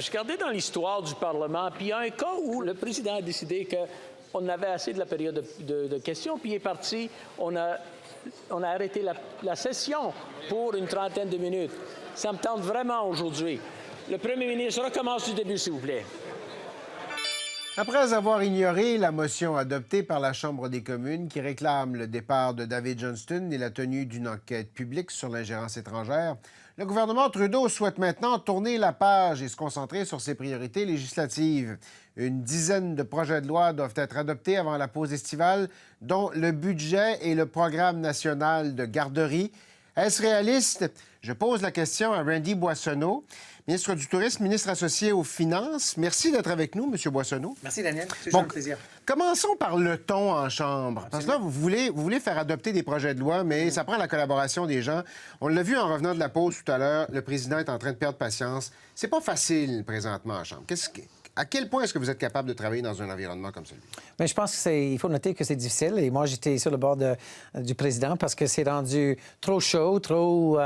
je regardais dans l'histoire du Parlement, puis il y a un cas où le président a décidé qu'on avait assez de la période de questions, puis il est parti. On a arrêté la session pour une trentaine de minutes. Ça me tente vraiment aujourd'hui. Le premier ministre recommence du début, s'il vous plaît. Après avoir ignoré la motion adoptée par la Chambre des communes qui réclame le départ de David Johnston et la tenue d'une enquête publique sur l'ingérence étrangère, le gouvernement Trudeau souhaite maintenant tourner la page et se concentrer sur ses priorités législatives. Une dizaine de projets de loi doivent être adoptés avant la pause estivale, dont le budget et le programme national de garderie. Est-ce réaliste? Je pose la question à Randy Boissonnault, ministre du Tourisme, ministre associé aux Finances. Merci d'être avec nous, M. Boissonnault. Merci, Daniel. C'est toujours un plaisir. Commençons par le ton en Chambre. Parce que là, vous voulez faire adopter des projets de loi, mais ça prend la collaboration des gens. On l'a vu en revenant de la pause tout à l'heure, le président est en train de perdre patience. C'est pas facile présentement en Chambre. À quel point est-ce que vous êtes capable de travailler dans un environnement comme celui? Bien, je pense qu'il faut noter que c'est difficile. Et moi, j'étais sur le bord du président parce que c'est rendu trop chaud, trop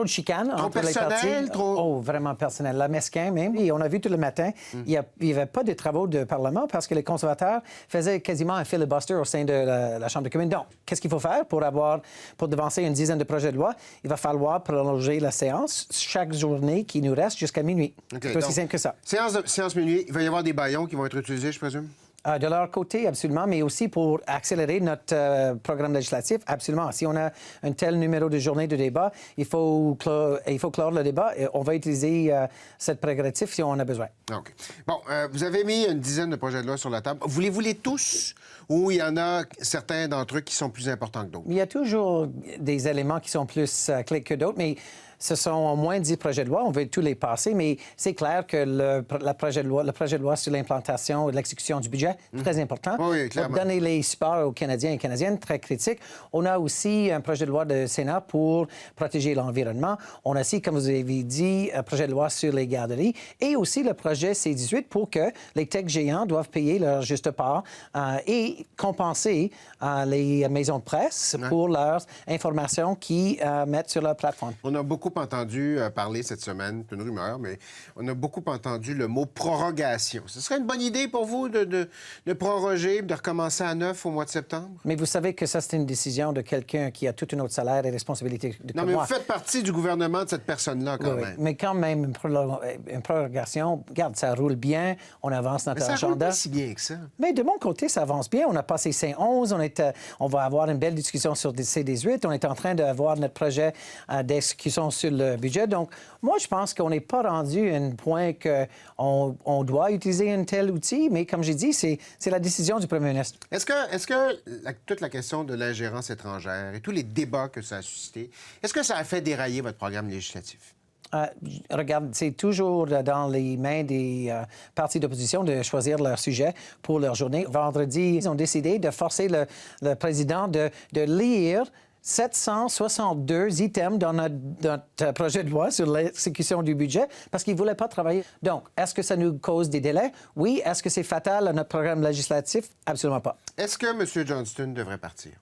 de chicanes entre les partis. Oh, vraiment personnel. La mesquin même. Et on a vu tout le matin, il n'y avait pas de travaux de Parlement parce que les conservateurs faisaient quasiment un filibuster au sein de la Chambre des communes. Donc, qu'est-ce qu'il faut faire pour devancer une dizaine de projets de loi? Il va falloir prolonger la séance chaque journée qui nous reste jusqu'à minuit. Okay, c'est aussi simple que ça. Séance minuit, il va y avoir des bâillons qui vont être utilisés, je présume? De leur côté, absolument, mais aussi pour accélérer notre programme législatif, absolument. Si on a un tel numéro de journée de débat, il faut clore le débat et on va utiliser cette prérogative si on en a besoin. OK. Bon, vous avez mis une dizaine de projets de loi sur la table. Voulez-vous les tous ou il y en a certains d'entre eux qui sont plus importants que d'autres? Il y a toujours des éléments qui sont plus clés que d'autres, mais ce sont au moins 10 projets de loi. On veut tous les passer, mais c'est clair que le projet de loi sur l'implantation et l'exécution du budget, très important. Oui, clairement. Pour donner les supports aux Canadiens et Canadiennes, très critique. On a aussi un projet de loi de Sénat pour protéger l'environnement. On a aussi, comme vous avez dit, un projet de loi sur les garderies et aussi le projet C-18 pour que les tech géants doivent payer leur juste part et compenser les maisons de presse pour leurs informations qu'ils mettent sur leur plateforme. On a beaucoup entendu parler cette semaine, c'est une rumeur, mais on a beaucoup entendu le mot prorogation. Ce serait une bonne idée pour vous de proroger, de recommencer à neuf au mois de septembre? Mais vous savez que ça, c'est une décision de quelqu'un qui a tout un autre salaire et responsabilité de Non, mais vous faites partie du gouvernement de cette personne-là, quand même. Oui, mais quand même, une prorogation, regarde, ça roule bien, on avance notre agenda. Ça roule pas si bien que ça. Mais de mon côté, ça avance bien. On a passé C11, on va avoir une belle discussion sur C18. On est en train d'avoir notre projet d'exécution sur le budget. Donc, moi, je pense qu'on n'est pas rendu à un point qu'on doit utiliser un tel outil, mais comme j'ai dit, c'est la décision du premier ministre. Est-ce que toute la question de l'ingérence étrangère et tous les débats que ça a suscité, est-ce que ça a fait dérailler votre programme législatif? Regarde, c'est toujours dans les mains des partis d'opposition de choisir leur sujet pour leur journée. Vendredi, ils ont décidé de forcer le président de lire 762 items dans notre projet de loi sur l'exécution du budget parce qu'ils ne voulaient pas travailler. Donc, est-ce que ça nous cause des délais? Oui. Est-ce que c'est fatal à notre programme législatif? Absolument pas. Est-ce que M. Johnston devrait partir?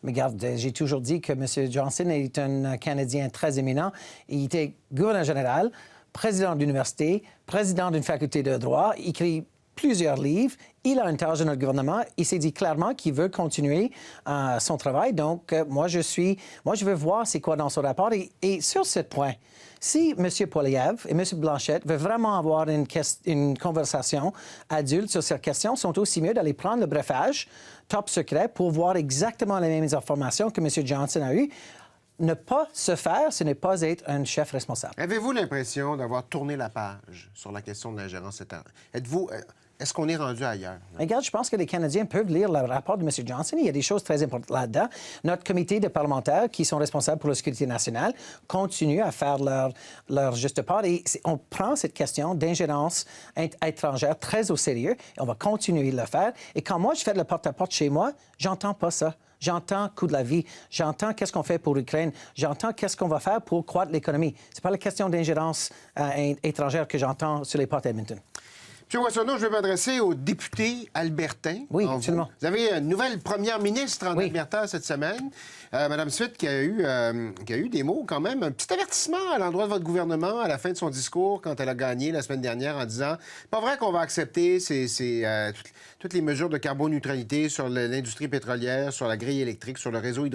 Mais regarde, j'ai toujours dit que M. Johnston est un Canadien très éminent. Il était gouverneur général, président d'université, président d'une faculté de droit, il écrit plusieurs livres. Il a une tâche dans notre gouvernement. Il s'est dit clairement qu'il veut continuer son travail. Donc, moi, je veux voir c'est quoi dans son rapport. Et sur ce point, si M. Poilievre et M. Blanchette veulent vraiment avoir une conversation adulte sur cette question, ils sont aussi mieux d'aller prendre le brefage top secret pour voir exactement les mêmes informations que M. Johnson a eues. Ne pas se faire, ce n'est pas être un chef responsable. Avez-vous l'impression d'avoir tourné la page sur la question de l'ingérence étrangère? Est-ce qu'on est rendu ailleurs? Regarde, je pense que les Canadiens peuvent lire le rapport de M. Johnson. Il y a des choses très importantes là-dedans. Notre comité de parlementaires qui sont responsables pour la sécurité nationale continue à faire leur juste part. Et on prend cette question d'ingérence étrangère très au sérieux et on va continuer de le faire. Et quand moi, je fais le porte-à-porte chez moi, j'entends pas ça. J'entends coût de la vie. J'entends qu'est-ce qu'on fait pour l'Ukraine. J'entends qu'est-ce qu'on va faire pour croître l'économie. C'est pas la question d'ingérence étrangère que j'entends sur les portes à Edmonton. M. Boissonneau, je vais m'adresser au député albertain. Oui, absolument. Vous avez une nouvelle première ministre en Oui. Alberta cette semaine, Mme Smith, qui a eu des mots quand même, un petit avertissement à l'endroit de votre gouvernement à la fin de son discours quand elle a gagné la semaine dernière en disant « Pas vrai qu'on va accepter toutes les mesures de carboneutralité sur l'industrie pétrolière, sur la grille électrique, sur le réseau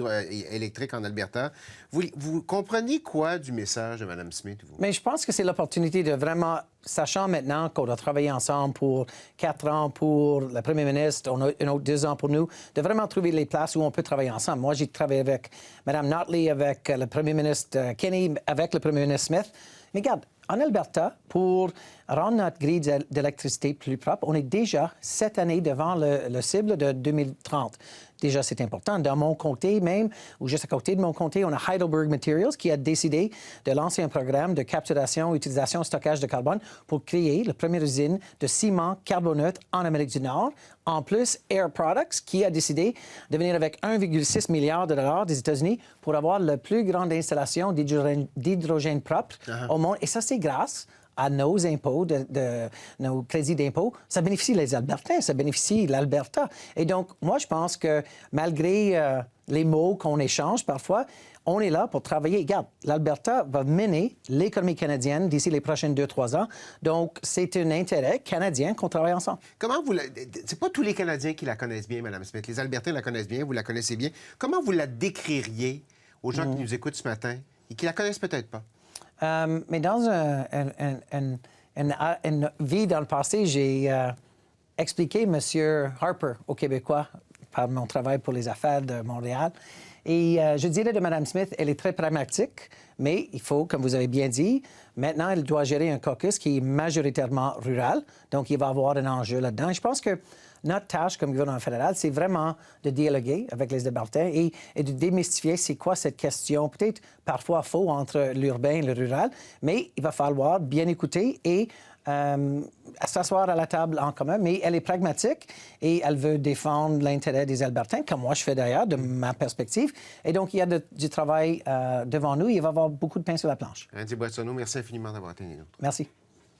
électrique en Alberta. » Vous comprenez quoi du message de Mme Smith, vous? Mais je pense que c'est l'opportunité de vraiment, sachant maintenant qu'on a travaillé ensemble pour 4 ans pour le premier ministre, on a un autre 2 ans pour nous, de vraiment trouver les places où on peut travailler ensemble. Moi, j'ai travaillé avec Mme Notley, avec le premier ministre Kenney, avec le premier ministre Smith. Mais regarde, en Alberta, pour rendre notre grille d'électricité plus propre, on est déjà 7 années devant le cible de 2030. Déjà, c'est important. Dans mon comté même, ou juste à côté de mon comté, on a Heidelberg Materials qui a décidé de lancer un programme de capturation, utilisation, stockage de carbone pour créer la première usine de ciment carboneutre en Amérique du Nord. En plus, Air Products qui a décidé de venir avec 1,6 milliard de dollars des États-Unis pour avoir la plus grande installation d'hydrogène propre au monde. Et ça, c'est grâce à nos impôts, nos crédits d'impôt. Ça bénéficie les Albertains, ça bénéficie l'Alberta. Et donc, moi, je pense que malgré les mots qu'on échange parfois, on est là pour travailler. Regarde, l'Alberta va mener l'économie canadienne d'ici les prochaines 2-3 ans. Donc, c'est un intérêt canadien qu'on travaille ensemble. Comment vous C'est pas tous les Canadiens qui la connaissent bien, Mme Smith. Les Albertains la connaissent bien, vous la connaissez bien. Comment vous la décririez aux gens qui nous écoutent ce matin et qui la connaissent peut-être pas? Mais dans une vie dans le passé, j'ai expliqué M. Harper aux Québécois par mon travail pour les affaires de Montréal. Et je dirais de Mme Smith, elle est très pragmatique, mais il faut, comme vous avez bien dit, maintenant, elle doit gérer un caucus qui est majoritairement rural. Donc, il va y avoir un enjeu là-dedans. Et je pense que notre tâche comme gouvernement fédéral, c'est vraiment de dialoguer avec les Albertains et de démystifier c'est quoi cette question, peut-être parfois faux entre l'urbain et le rural, mais il va falloir bien écouter et s'asseoir à la table en commun. Mais elle est pragmatique et elle veut défendre l'intérêt des Albertains, comme moi je fais d'ailleurs, de ma perspective. Et donc, il y a du travail devant nous. Il va y avoir beaucoup de pain sur la planche. Andy Boissonneau, merci infiniment d'avoir été avec nous. Merci.